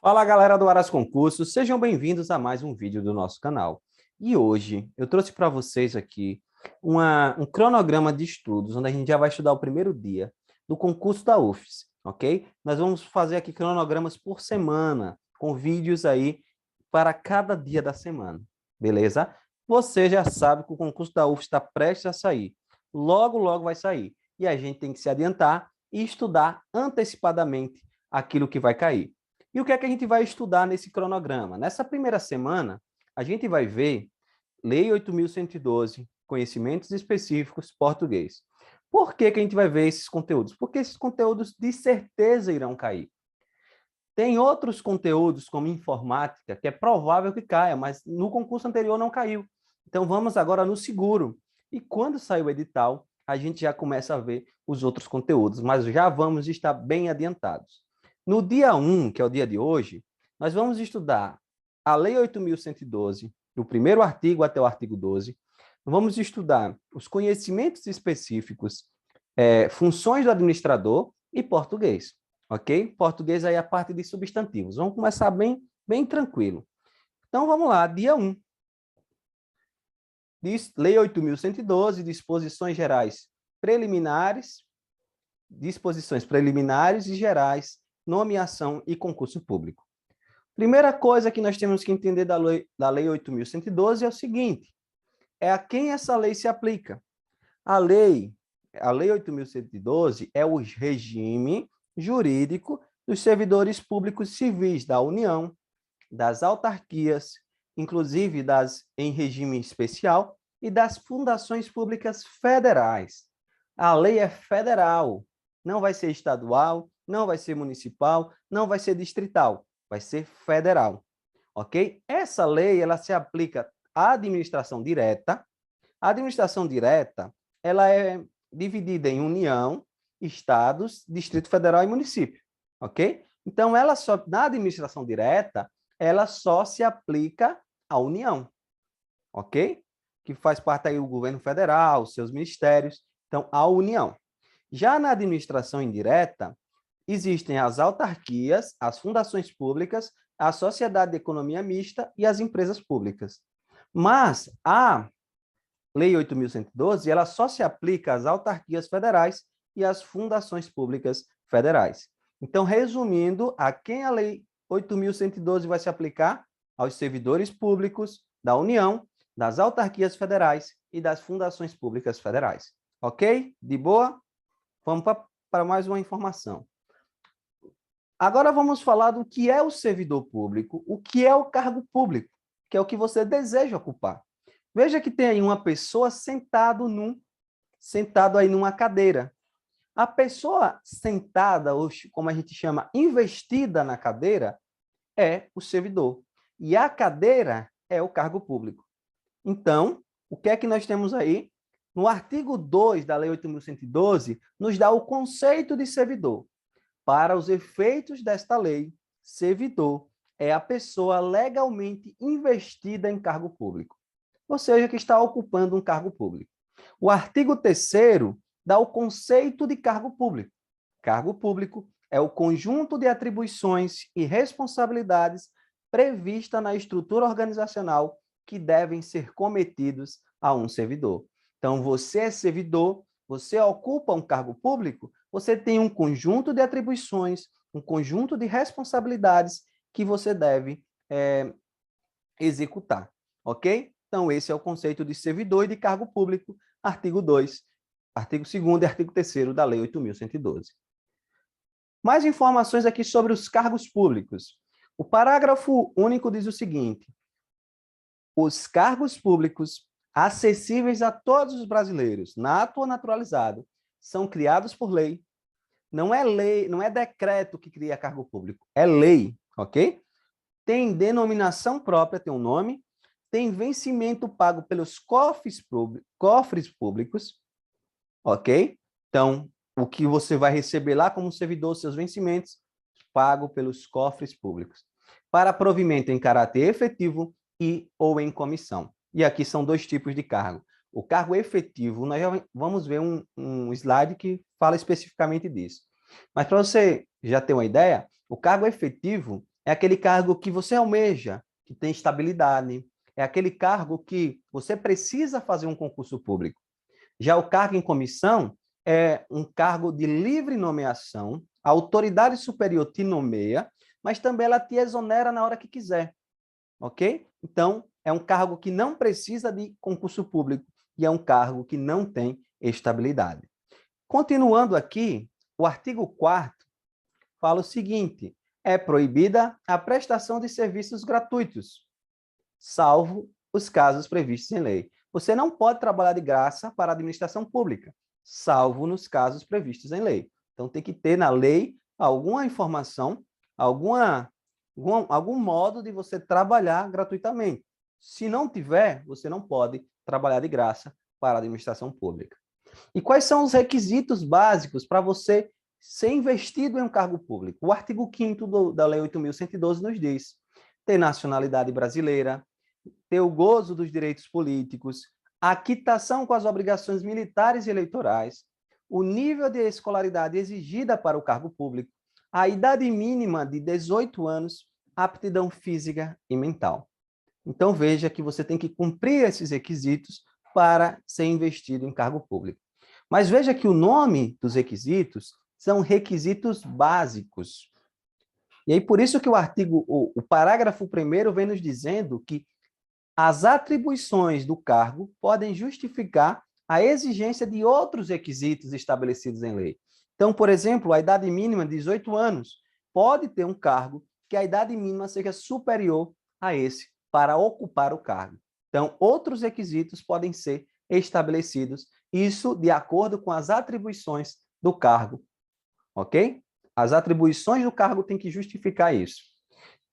Fala galera do Aras Concursos, sejam bem-vindos a mais um vídeo do nosso canal. E hoje eu trouxe para vocês aqui um cronograma de estudos, onde a gente já vai estudar o primeiro dia do concurso da UFES, ok? Nós vamos fazer aqui cronogramas por semana, com vídeos aí para cada dia da semana, beleza? Você já sabe que o concurso da UFES está prestes a sair, logo vai sair, e a gente tem que se adiantar e estudar antecipadamente aquilo que vai cair. E o que é que a gente vai estudar nesse cronograma? Nessa primeira semana, a gente vai ver Lei 8.112, Conhecimentos Específicos, Português. Por que que a gente vai ver esses conteúdos? Porque esses conteúdos de certeza irão cair. Tem outros conteúdos, como informática, que é provável que caia, mas no concurso anterior não caiu. Então, vamos agora no seguro. E quando sair o edital, a gente já começa a ver os outros conteúdos, mas já vamos estar bem adiantados. No dia 1, que é o dia de hoje, nós vamos estudar a Lei 8.112, do primeiro artigo até o artigo 12. Vamos estudar os conhecimentos específicos, funções do administrador e português. Ok? Português aí é a parte de substantivos. Vamos começar bem tranquilo. Então, vamos lá. Dia 1. Lei 8.112, disposições gerais preliminares, disposições preliminares e gerais, nomeação e concurso público. Primeira coisa que nós temos que entender da Lei 8.112 é o seguinte, é a quem essa lei se aplica. A Lei 8.112 é o regime jurídico dos servidores públicos civis da União, das autarquias, inclusive em regime especial, e das fundações públicas federais. A lei é federal, não vai ser estadual, não vai ser municipal, não vai ser distrital, vai ser federal, ok? Essa lei, ela se aplica à administração direta. A administração direta, ela é dividida em União, Estados, Distrito Federal e município, ok? Então, na administração direta, ela só se aplica à União, ok? Que faz parte aí o governo federal, seus ministérios, então, a União. Já na administração indireta, existem as autarquias, as fundações públicas, a sociedade de economia mista e as empresas públicas. Mas a Lei 8.112, ela só se aplica às autarquias federais e às fundações públicas federais. Então, resumindo, a quem a Lei 8.112 vai se aplicar? Aos servidores públicos da União, das autarquias federais e das fundações públicas federais. Ok? De boa? Vamos para mais uma informação. Agora vamos falar do que é o servidor público, o que é o cargo público, que é o que você deseja ocupar. Veja que tem aí uma pessoa sentado aí numa cadeira. A pessoa sentada, ou como a gente chama, investida na cadeira, é o servidor. E a cadeira é o cargo público. Então, o que é que nós temos aí? No artigo 2 da Lei 8.112, nos dá o conceito de servidor. Para os efeitos desta lei, servidor é a pessoa legalmente investida em cargo público, ou seja, que está ocupando um cargo público. O artigo 3º dá o conceito de cargo público. Cargo público é o conjunto de atribuições e responsabilidades prevista na estrutura organizacional que devem ser cometidos a um servidor. Então, você é servidor, você ocupa um cargo público, você tem um conjunto de atribuições, um conjunto de responsabilidades que você deve executar, ok? Então, esse é o conceito de servidor e de cargo público, artigo 2, artigo 2º e artigo 3º da Lei 8.112. Mais informações aqui sobre os cargos públicos. O parágrafo único diz o seguinte: os cargos públicos acessíveis a todos os brasileiros, nato ou naturalizado, são criados por lei. Não é decreto que cria cargo público, é lei, ok? Tem denominação própria, tem um nome, tem vencimento pago pelos cofres públicos, ok? Então, o que você vai receber lá como servidor, seus vencimentos, pago pelos cofres públicos. Para provimento em caráter efetivo e ou em comissão. E aqui são dois tipos de cargo. O cargo efetivo, nós já vamos ver um slide que fala especificamente disso. Mas para você já ter uma ideia, o cargo efetivo é aquele cargo que você almeja, que tem estabilidade, é aquele cargo que você precisa fazer um concurso público. Já o cargo em comissão é um cargo de livre nomeação, a autoridade superior te nomeia, mas também ela te exonera na hora que quiser, ok? Então, é um cargo que não precisa de concurso público e é um cargo que não tem estabilidade. Continuando aqui, o artigo 4º fala o seguinte: é proibida a prestação de serviços gratuitos, salvo os casos previstos em lei. Você não pode trabalhar de graça para a administração pública, salvo nos casos previstos em lei. Então, tem que ter na lei alguma informação, algum modo de você trabalhar gratuitamente. Se não tiver, você não pode trabalhar de graça para a administração pública. E quais são os requisitos básicos para você ser investido em um cargo público? O artigo 5º da Lei 8.112 nos diz: ter nacionalidade brasileira, ter o gozo dos direitos políticos, a quitação com as obrigações militares e eleitorais, o nível de escolaridade exigida para o cargo público, a idade mínima de 18 anos, aptidão física e mental. Então, veja que você tem que cumprir esses requisitos para ser investido em cargo público. Mas veja que o nome dos requisitos são requisitos básicos. E aí, por isso que o parágrafo 1º vem nos dizendo que as atribuições do cargo podem justificar a exigência de outros requisitos estabelecidos em lei. Então, por exemplo, a idade mínima de 18 anos pode ter um cargo que a idade mínima seja superior a esse para ocupar o cargo. Então, outros requisitos podem ser estabelecidos, isso de acordo com as atribuições do cargo, ok? As atribuições do cargo têm que justificar isso.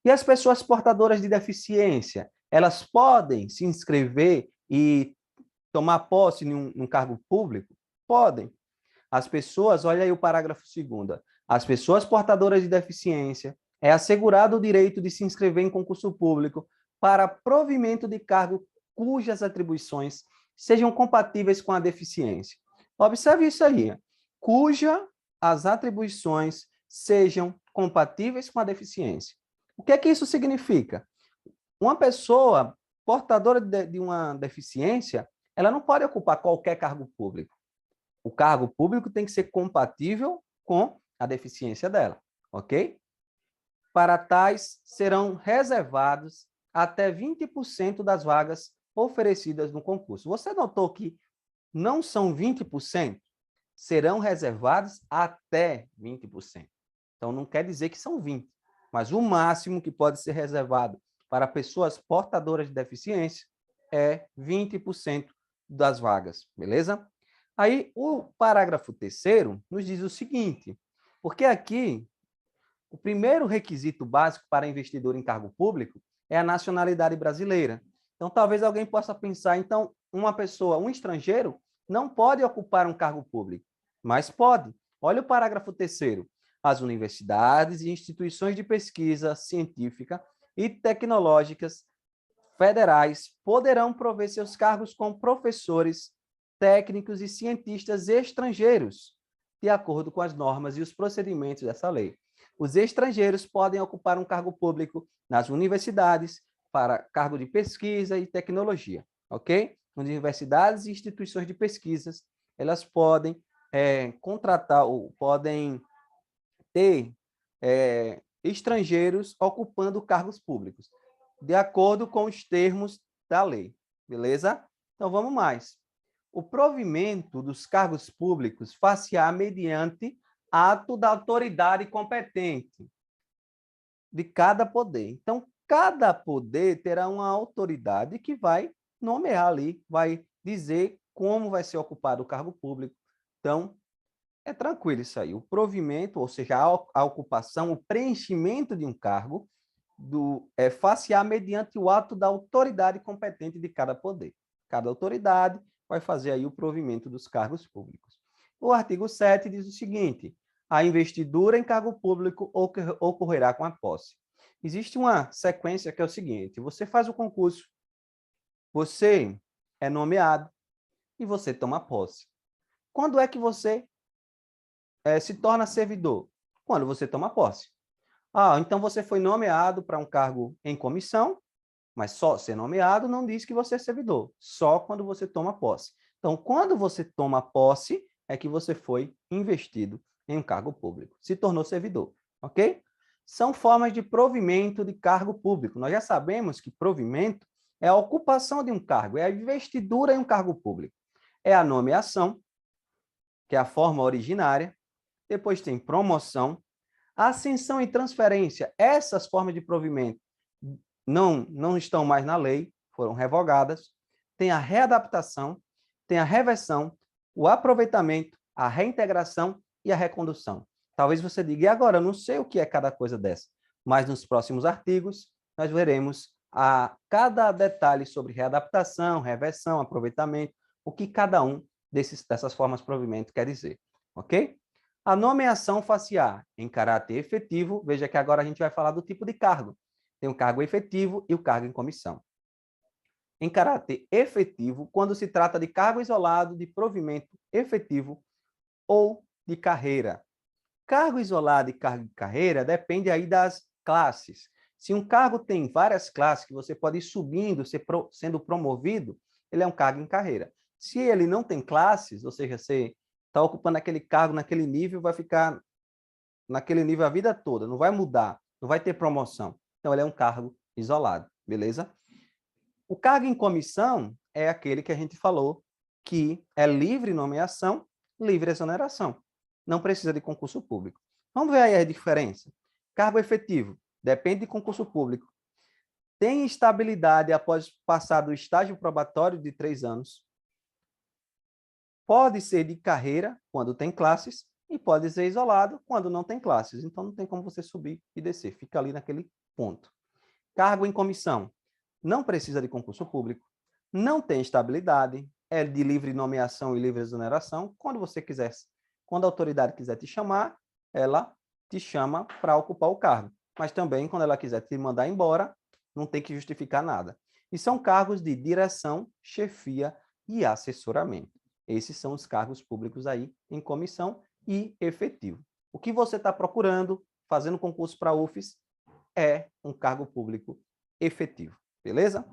E as pessoas portadoras de deficiência, elas podem se inscrever e tomar posse num cargo público? Podem. As pessoas, olha aí o parágrafo 2º, as pessoas portadoras de deficiência é assegurado o direito de se inscrever em concurso público para provimento de cargo cujas atribuições sejam compatíveis com a deficiência. Observe isso aí, cuja as atribuições sejam compatíveis com a deficiência. O que é que isso significa? Uma pessoa portadora de uma deficiência, ela não pode ocupar qualquer cargo público. O cargo público tem que ser compatível com a deficiência dela, ok? Para tais, serão reservados até 20% das vagas oferecidas no concurso. Você notou que não são 20%? Serão reservados até 20%. Então, não quer dizer que são 20%, mas o máximo que pode ser reservado para pessoas portadoras de deficiência é 20% das vagas, beleza? Aí, o parágrafo 3º nos diz o seguinte, porque aqui, o primeiro requisito básico para investidor em cargo público é a nacionalidade brasileira. Então, talvez alguém possa pensar, então, uma pessoa, um estrangeiro, não pode ocupar um cargo público, mas pode. Olha o parágrafo 3º. As universidades e instituições de pesquisa científica e tecnológicas federais poderão prover seus cargos com professores, técnicos e cientistas estrangeiros, de acordo com as normas e os procedimentos dessa lei. Os estrangeiros podem ocupar um cargo público nas universidades para cargo de pesquisa e tecnologia, ok? Universidades e instituições de pesquisas, elas podem contratar ou podem ter estrangeiros ocupando cargos públicos, de acordo com os termos da lei, beleza? Então, vamos mais. O provimento dos cargos públicos far-se-á mediante ato da autoridade competente de cada poder. Então, cada poder terá uma autoridade que vai nomear ali, vai dizer como vai ser ocupado o cargo público. Então, é tranquilo isso aí. O provimento, ou seja, a ocupação, o preenchimento de um cargo, far-se-á mediante o ato da autoridade competente de cada poder. Cada autoridade vai fazer aí o provimento dos cargos públicos. O artigo 7 diz o seguinte: a investidura em cargo público ocorrerá com a posse. Existe uma sequência que é o seguinte: você faz o concurso, você é nomeado e você toma posse. Quando é que você se torna servidor? Quando você toma posse. Ah, então você foi nomeado para um cargo em comissão, mas só ser nomeado não diz que você é servidor, só quando você toma posse. Então, quando você toma posse, é que você foi investido em um cargo público, se tornou servidor, ok? São formas de provimento de cargo público. Nós já sabemos que provimento é a ocupação de um cargo, é a investidura em um cargo público. É a nomeação, que é a forma originária, depois tem promoção, ascensão e transferência. Essas formas de provimento não estão mais na lei, foram revogadas. Tem a readaptação, tem a reversão, o aproveitamento, a reintegração e a recondução. Talvez você diga, e agora? Eu não sei o que é cada coisa dessa. Mas nos próximos artigos, nós veremos cada detalhe sobre readaptação, reversão, aproveitamento, o que cada um dessas formas de provimento quer dizer. Ok? A nomeação faciar em caráter efetivo, veja que agora a gente vai falar do tipo de cargo. Tem o cargo efetivo e o cargo em comissão. Em caráter efetivo, quando se trata de cargo isolado de provimento efetivo ou de carreira. Cargo isolado e cargo de carreira depende aí das classes. Se um cargo tem várias classes que você pode ir subindo, sendo promovido, ele é um cargo em carreira. Se ele não tem classes, ou seja, você está ocupando aquele cargo naquele nível, vai ficar naquele nível a vida toda, não vai mudar, não vai ter promoção. Então, ele é um cargo isolado, beleza? O cargo em comissão é aquele que a gente falou que é livre nomeação, livre exoneração. Não precisa de concurso público. Vamos ver aí a diferença. Cargo efetivo, depende de concurso público. Tem estabilidade após passar do estágio probatório de 3 anos. Pode ser de carreira, quando tem classes, e pode ser isolado, quando não tem classes. Então, não tem como você subir e descer. Fica ali naquele ponto. Cargo em comissão. Não precisa de concurso público. Não tem estabilidade. É de livre nomeação e livre exoneração. Quando você quiser, quando a autoridade quiser te chamar, ela te chama para ocupar o cargo. Mas também, quando ela quiser te mandar embora, não tem que justificar nada. E são cargos de direção, chefia e assessoramento. Esses são os cargos públicos aí em comissão e efetivo. O que você está procurando, fazendo concurso para a UFES, é um cargo público efetivo, beleza?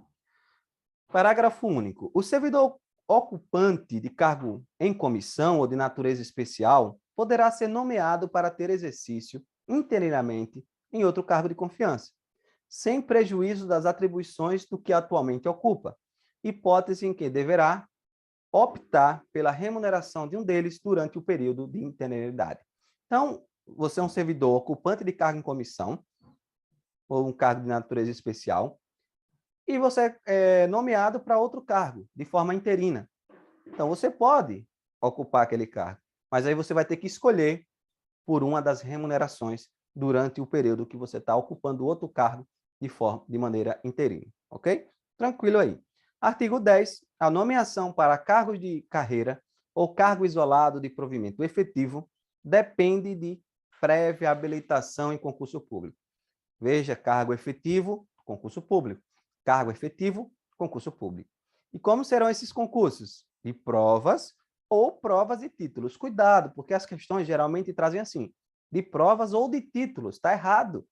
Parágrafo único. O servidor ocupante de cargo em comissão ou de natureza especial poderá ser nomeado para ter exercício interinamente em outro cargo de confiança, sem prejuízo das atribuições do que atualmente ocupa, hipótese em que deverá optar pela remuneração de um deles durante o período de interinidade. Então, você é um servidor ocupante de cargo em comissão, ou um cargo de natureza especial, e você é nomeado para outro cargo, de forma interina. Então, você pode ocupar aquele cargo, mas aí você vai ter que escolher por uma das remunerações durante o período que você está ocupando outro cargo de maneira interina, ok? Tranquilo aí. Artigo 10. A nomeação para cargos de carreira ou cargo isolado de provimento efetivo depende de prévia habilitação em concurso público. Veja, cargo efetivo, concurso público. Cargo efetivo, concurso público. E como serão esses concursos? De provas ou provas e títulos. Cuidado, porque as questões geralmente trazem assim, de provas ou de títulos. Está errado.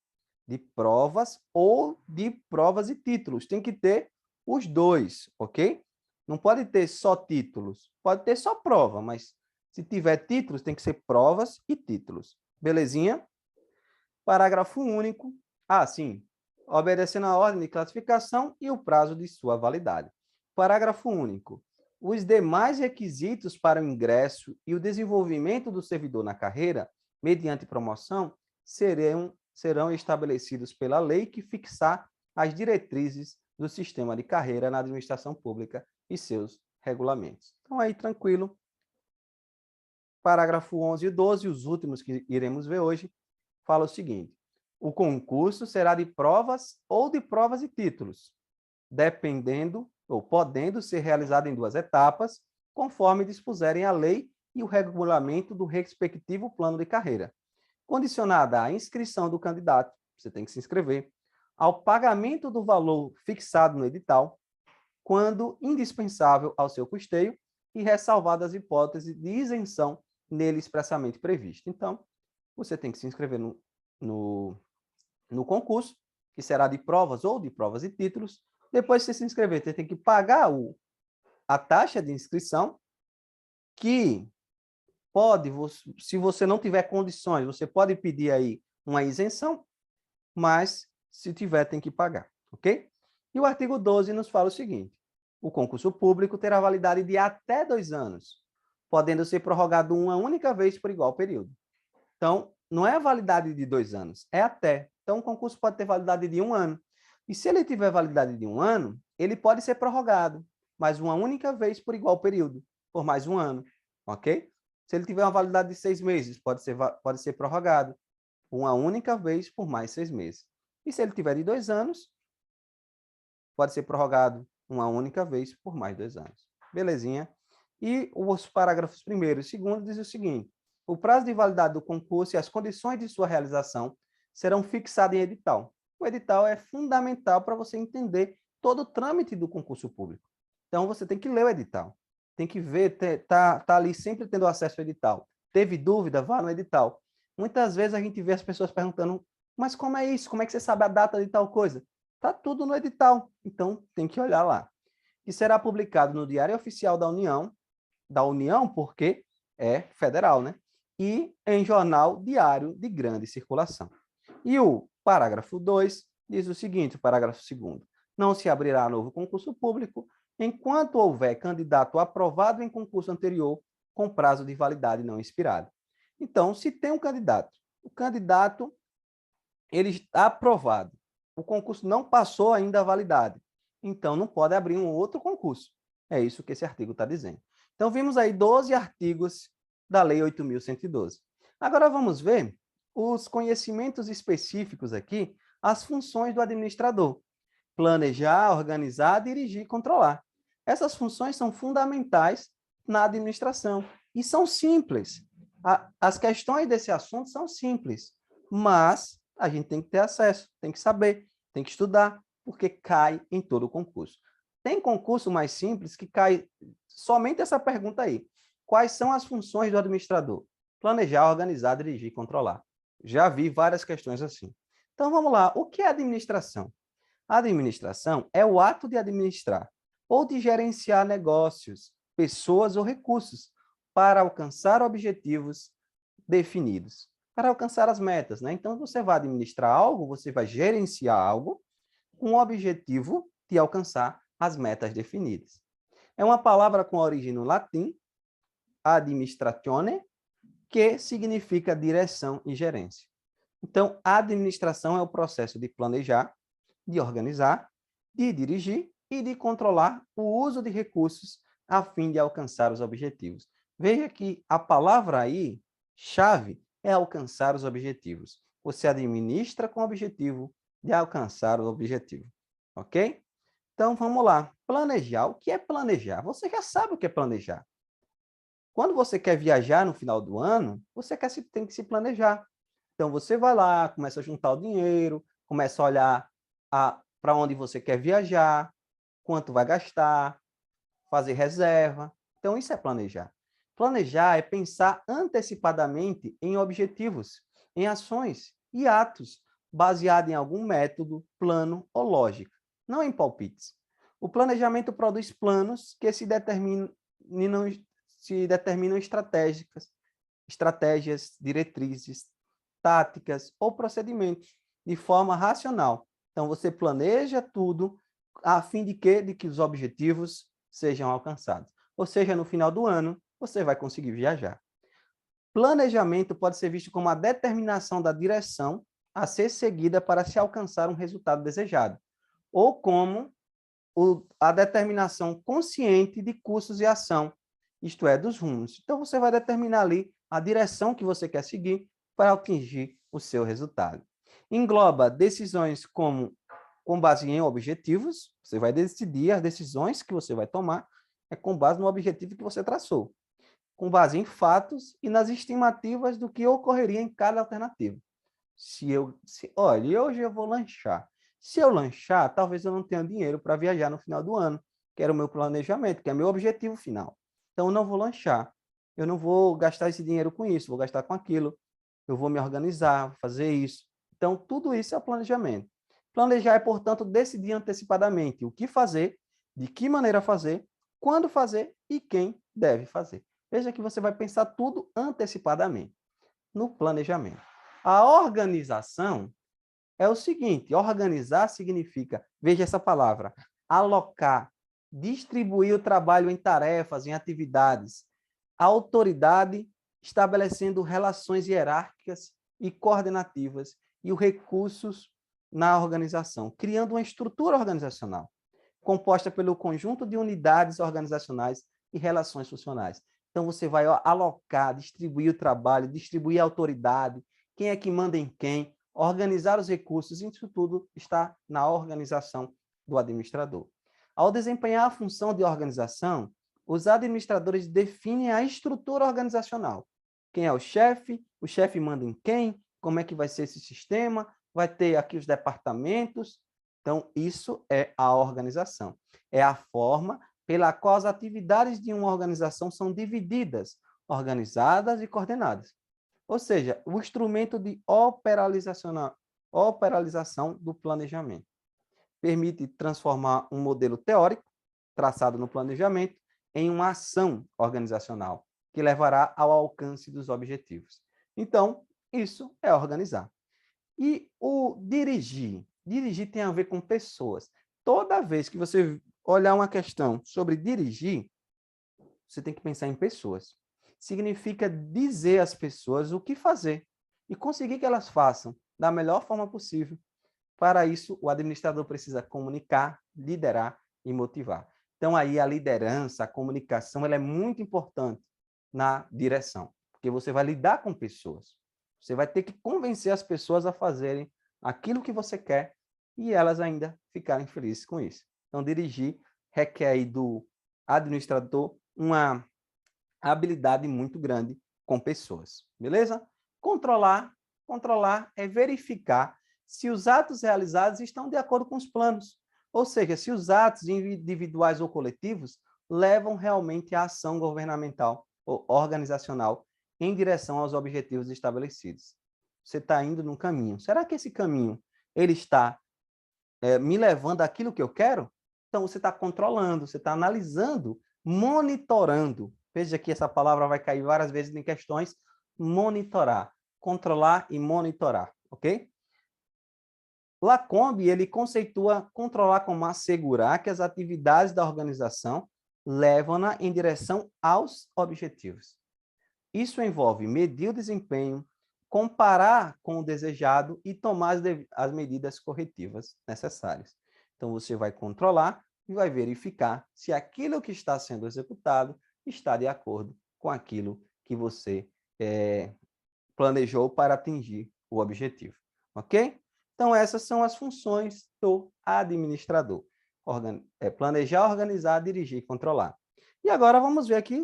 De provas ou de provas e títulos. Tem que ter os dois, ok? Não pode ter só títulos. Pode ter só prova, mas se tiver títulos, tem que ser provas e títulos. Belezinha? Parágrafo único. Ah, sim. Obedecendo a ordem de classificação e o prazo de sua validade. Parágrafo único. Os demais requisitos para o ingresso e o desenvolvimento do servidor na carreira, mediante promoção, serão estabelecidos pela lei que fixar as diretrizes do sistema de carreira na administração pública e seus regulamentos. Então, aí, tranquilo. Parágrafo 11 e 12, os últimos que iremos ver hoje, fala o seguinte: o concurso será de provas ou de provas e títulos, dependendo ou podendo ser realizado em 2 etapas, conforme dispuserem a lei e o regulamento do respectivo plano de carreira, condicionada à inscrição do candidato, você tem que se inscrever, ao pagamento do valor fixado no edital, quando indispensável ao seu custeio e ressalvadas as hipóteses de isenção nele expressamente prevista. Então, você tem que se inscrever no no concurso, que será de provas ou de provas e títulos. Depois de você se inscrever, você tem que pagar a taxa de inscrição, que pode, se você não tiver condições, você pode pedir aí uma isenção, mas se tiver, tem que pagar, ok? E o artigo 12 nos fala o seguinte: o concurso público terá validade de até 2 anos, podendo ser prorrogado uma única vez por igual período. Então, não é a validade de 2 anos, é até. Então, o concurso pode ter validade de 1 ano. E se ele tiver validade de 1 ano, ele pode ser prorrogado, mas uma única vez por igual período, por mais 1 ano, ok? Se ele tiver uma validade de 6 meses, pode ser prorrogado uma única vez por mais 6 meses. E se ele tiver de 2 anos, pode ser prorrogado uma única vez por mais 2 anos. Belezinha? E os parágrafos 1º e 2º dizem o seguinte: o prazo de validade do concurso e as condições de sua realização serão fixados em edital. O edital é fundamental para você entender todo o trâmite do concurso público. Então, você tem que ler o edital. Tem que ver, tá ali sempre tendo acesso ao edital. Teve dúvida? Vá no edital. Muitas vezes a gente vê as pessoas perguntando: mas como é isso? Como é que você sabe a data de tal coisa? Está tudo no edital, então tem que olhar lá. E será publicado no Diário Oficial da União porque é federal, né? E em jornal diário de grande circulação. E o parágrafo 2 diz o seguinte, o parágrafo 2º: não se abrirá novo concurso público enquanto houver candidato aprovado em concurso anterior com prazo de validade não expirado. Então, se tem um candidato, o candidato ele está aprovado, o concurso não passou ainda a validade, então não pode abrir um outro concurso. É isso que esse artigo está dizendo. Então, vimos aí 12 artigos da Lei 8.112. Agora vamos ver os conhecimentos específicos aqui, as funções do administrador: planejar, organizar, dirigir e controlar. Essas funções são fundamentais na administração e são simples. As questões desse assunto são simples, mas a gente tem que ter acesso, tem que saber, tem que estudar, porque cai em todo concurso. Tem concurso mais simples que cai somente essa pergunta aí: quais são as funções do administrador? Planejar, organizar, dirigir e controlar. Já vi várias questões assim. Então, vamos lá. O que é administração? A administração é o ato de administrar ou de gerenciar negócios, pessoas ou recursos para alcançar objetivos definidos, para alcançar as metas, né? Então, você vai administrar algo, você vai gerenciar algo com o objetivo de alcançar as metas definidas. É uma palavra com origem no latim, administratione, que significa direção e gerência. Então, a administração é o processo de planejar, de organizar, de dirigir e de controlar o uso de recursos a fim de alcançar os objetivos. Veja que a palavra aí, chave, é alcançar os objetivos. Você administra com o objetivo de alcançar o objetivo. Ok? Então, vamos lá. Planejar. O que é planejar? Você já sabe o que é planejar. Quando você quer viajar no final do ano, você tem que se planejar. Então, você vai lá, começa a juntar o dinheiro, começa a olhar para onde você quer viajar, quanto vai gastar, fazer reserva. Então, isso é planejar. Planejar é pensar antecipadamente em objetivos, em ações e atos, baseado em algum método, plano ou lógica, não em palpites. O planejamento produz planos que se determinam estratégias, diretrizes, táticas ou procedimentos de forma racional. Então, você planeja tudo a fim de quê? De que os objetivos sejam alcançados. Ou seja, no final do ano, você vai conseguir viajar. Planejamento pode ser visto como a determinação da direção a ser seguida para se alcançar um resultado desejado, ou como a determinação consciente de cursos e ação, isto é, dos rumos. Então, você vai determinar ali a direção que você quer seguir para atingir o seu resultado. Engloba decisões com base em objetivos, você vai decidir as decisões que você vai tomar com base no objetivo que você traçou, com base em fatos e nas estimativas do que ocorreria em cada alternativa. Olha, hoje eu vou lanchar. Se eu lanchar, talvez eu não tenha dinheiro para viajar no final do ano, que era o meu planejamento, que é meu objetivo final. Então, eu não vou lanchar. Eu não vou gastar esse dinheiro com isso, vou gastar com aquilo. Eu vou me organizar, vou fazer isso. Então, tudo isso é o planejamento. Planejar é, portanto, decidir antecipadamente o que fazer, de que maneira fazer, quando fazer e quem deve fazer. Veja que você vai pensar tudo antecipadamente no planejamento. A organização é o seguinte, organizar significa, veja essa palavra, alocar, distribuir o trabalho em tarefas, em atividades. A autoridade estabelecendo relações hierárquicas e coordenativas e os recursos na organização, criando uma estrutura organizacional, composta pelo conjunto de unidades organizacionais e relações funcionais. Então, você vai alocar, distribuir o trabalho, distribuir a autoridade, quem é que manda em quem, organizar os recursos, isso tudo está na organização do administrador. Ao desempenhar a função de organização, os administradores definem a estrutura organizacional. Quem é o chefe manda em quem, como é que vai ser esse sistema, vai ter aqui os departamentos. Então, isso é a organização. É a forma pela qual as atividades de uma organização são divididas, organizadas e coordenadas. Ou seja, o instrumento de operação do planejamento. Permite transformar um modelo teórico, traçado no planejamento, em uma ação organizacional, que levará ao alcance dos objetivos. Então, isso é organizar. E o dirigir? Dirigir tem a ver com pessoas. Toda vez que você olhar uma questão sobre dirigir, você tem que pensar em pessoas. Significa dizer às pessoas o que fazer e conseguir que elas façam da melhor forma possível. Para isso, o administrador precisa comunicar, liderar e motivar. Então, aí a liderança, a comunicação, ela é muito importante na direção, porque você vai lidar com pessoas. Você vai ter que convencer as pessoas a fazerem aquilo que você quer e elas ainda ficarem felizes com isso. Então, dirigir requer aí do administrador uma habilidade muito grande com pessoas, beleza? Controlar é verificar se os atos realizados estão de acordo com os planos, ou seja, se os atos individuais ou coletivos levam realmente à ação governamental ou organizacional em direção aos objetivos estabelecidos. Você está indo num caminho. Será que esse caminho ele está me levando àquilo que eu quero? Então, você está controlando, você está analisando, monitorando. Veja que essa palavra vai cair várias vezes em questões. Monitorar, controlar e monitorar, ok? Lacombe, ele conceitua controlar como assegurar que as atividades da organização levam-na em direção aos objetivos. Isso envolve medir o desempenho, comparar com o desejado e tomar as medidas corretivas necessárias. Então, você vai controlar e vai verificar se aquilo que está sendo executado está de acordo com aquilo que você planejou para atingir o objetivo. Ok? Então, essas são as funções do administrador. Planejar, organizar, dirigir e controlar. E agora vamos ver aqui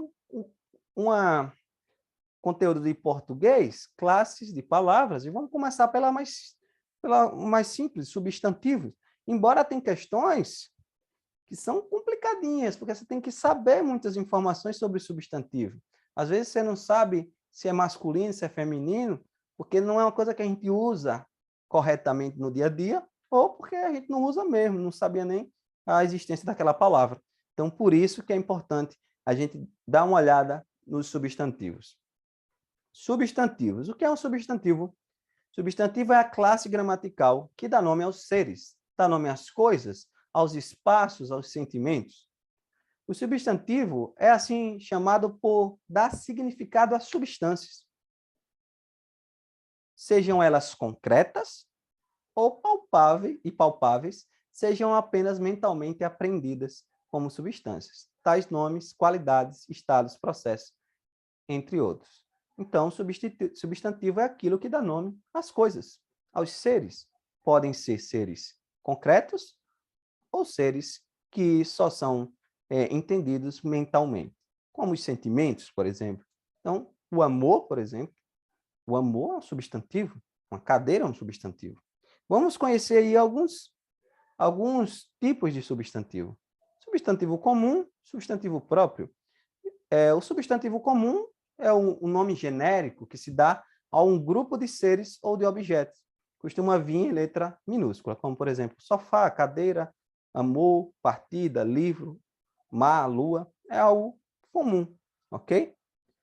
conteúdo de português, classes de palavras, e vamos começar pela mais simples, substantivos. Embora tenha questões que são complicadinhas, porque você tem que saber muitas informações sobre substantivo. Às vezes você não sabe se é masculino, se é feminino, porque não é uma coisa que a gente usa corretamente no dia a dia, ou porque a gente não usa mesmo, não sabia nem a existência daquela palavra. Então, por isso que é importante a gente dar uma olhada nos substantivos. Substantivos. O que é um substantivo? Substantivo é a classe gramatical que dá nome aos seres, dá nome às coisas, aos espaços, aos sentimentos. O substantivo é assim chamado por dar significado às substâncias, sejam elas concretas ou palpáveis, sejam apenas mentalmente apreendidas como substâncias, tais nomes, qualidades, estados, processos, entre outros. Então, substantivo é aquilo que dá nome às coisas, aos seres. Podem ser seres concretos ou seres que só são entendidos mentalmente, como os sentimentos, por exemplo. Então, o amor, por exemplo, o amor é um substantivo, uma cadeira é um substantivo. Vamos conhecer aí alguns tipos de substantivo. Substantivo comum, substantivo próprio. O substantivo comum é um nome genérico que se dá a um grupo de seres ou de objetos. costuma vir em letra minúscula, como, por exemplo, sofá, cadeira, amor, partida, livro, mar, lua, é algo comum, ok?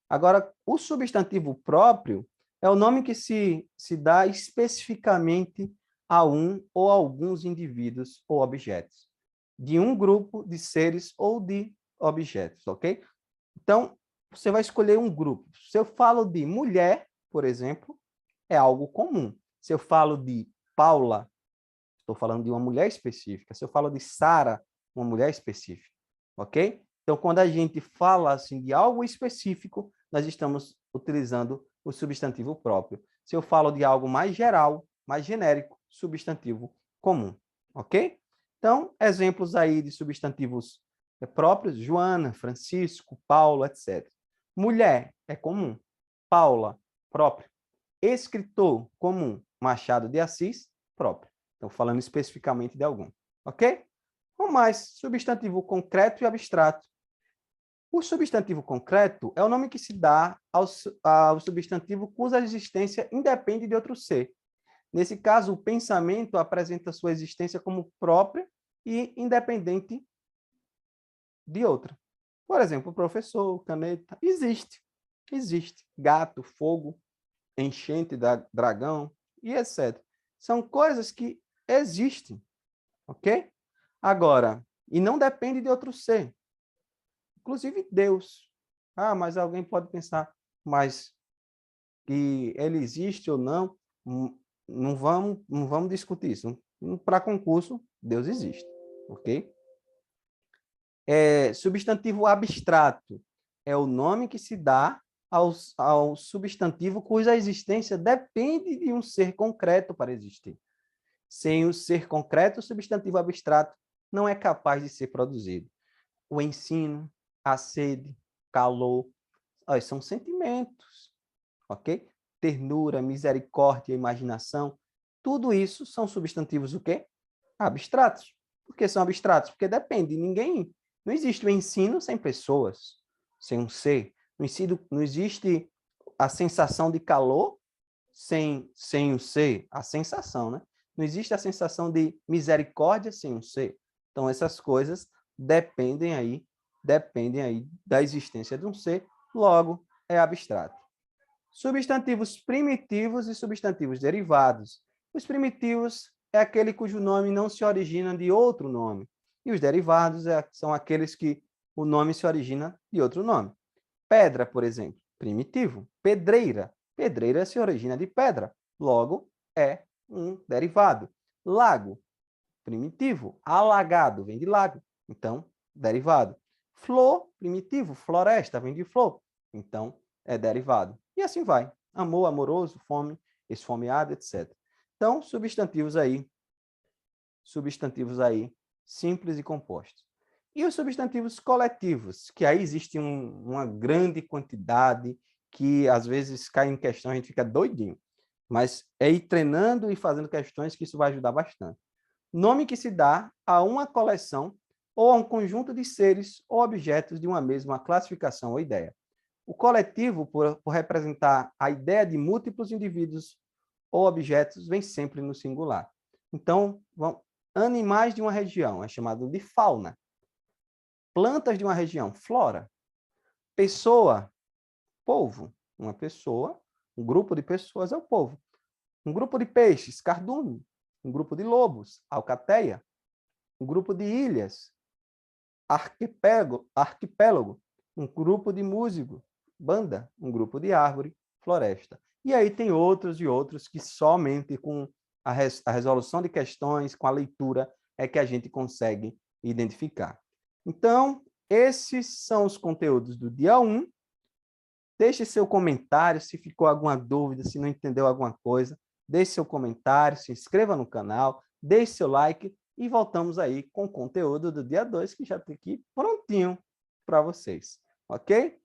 Agora, o substantivo próprio é o nome que se dá especificamente a um ou alguns indivíduos ou objetos, de um grupo de seres ou de objetos, ok? Então, você vai escolher um grupo. Se eu falo de mulher, por exemplo, é algo comum. Se eu falo de Paula, estou falando de uma mulher específica. Se eu falo de Sara, uma mulher específica, ok? Então, quando a gente fala assim de algo específico, nós estamos utilizando o substantivo próprio. Se eu falo de algo mais geral, mais genérico, substantivo comum, ok? Então, exemplos aí de substantivos próprios: Joana, Francisco, Paulo, etc. Mulher é comum. Paula, próprio. Escritor, comum. Machado de Assis, próprio. Então, falando especificamente de algum. Ok? Ou mais, substantivo concreto e abstrato. O substantivo concreto é o nome que se dá ao substantivo cuja existência independe de outro ser. Nesse caso, o pensamento apresenta sua existência como própria e independente de outra. Por exemplo, o professor, caneta, existe. Existe. Gato, fogo, enchente, dragão e etc. São coisas que existem, ok? Agora, e não depende de outro ser. Inclusive Deus. Ah, mas alguém pode pensar, mas que ele existe ou não, não vamos discutir isso. Para concurso, Deus existe, ok? Substantivo abstrato é o nome que se dá ao substantivo cuja existência depende de um ser concreto para existir. Sem o ser concreto, o substantivo abstrato não é capaz de ser produzido. O ensino, a sede, calor, são sentimentos, ok? Ternura, misericórdia, imaginação, tudo isso são substantivos o quê? Abstratos. Por que são abstratos? Porque depende, não existe o ensino sem pessoas, sem um ser. Não existe a sensação de calor sem um ser, a sensação, né? Não existe a sensação de misericórdia sem um ser. Então, essas coisas dependem aí da existência de um ser, logo é abstrato. Substantivos primitivos e substantivos derivados. Os primitivos é aquele cujo nome não se origina de outro nome. E os derivados são aqueles que o nome se origina de outro nome. Pedra, por exemplo, primitivo. Pedreira. Pedreira se origina de pedra. Logo, é um derivado. Lago, primitivo. Alagado vem de lago. Então, derivado. Flor, primitivo. Floresta vem de flor. Então, é derivado. E assim vai. Amor, amoroso, fome, esfomeado, etc. Então, substantivos aí simples e compostos. E os substantivos coletivos, que aí existe uma grande quantidade que às vezes cai em questão, a gente fica doidinho. Mas é ir treinando e fazendo questões que isso vai ajudar bastante. Nome que se dá a uma coleção ou a um conjunto de seres ou objetos de uma mesma classificação ou ideia. O coletivo, por representar a ideia de múltiplos indivíduos ou objetos, vem sempre no singular. Então, animais de uma região é chamado de fauna. Plantas de uma região, flora. Pessoa, povo. Uma pessoa, um grupo de pessoas é o povo. Um grupo de peixes, cardume. Um grupo de lobos, alcateia. Um grupo de ilhas, arquipélago. Um grupo de músico, banda. Um grupo de árvore, floresta. E aí tem outros e outros que somente com a resolução de questões, com a leitura, é que a gente consegue identificar. Então, esses são os conteúdos do dia 1. Deixe seu comentário se ficou alguma dúvida, se não entendeu alguma coisa. Deixe seu comentário, se inscreva no canal, deixe seu like e voltamos aí com o conteúdo do dia 2, que já está aqui prontinho para vocês, ok?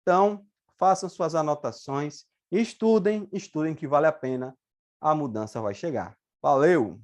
Então, façam suas anotações, estudem que vale a pena, a mudança vai chegar. Valeu!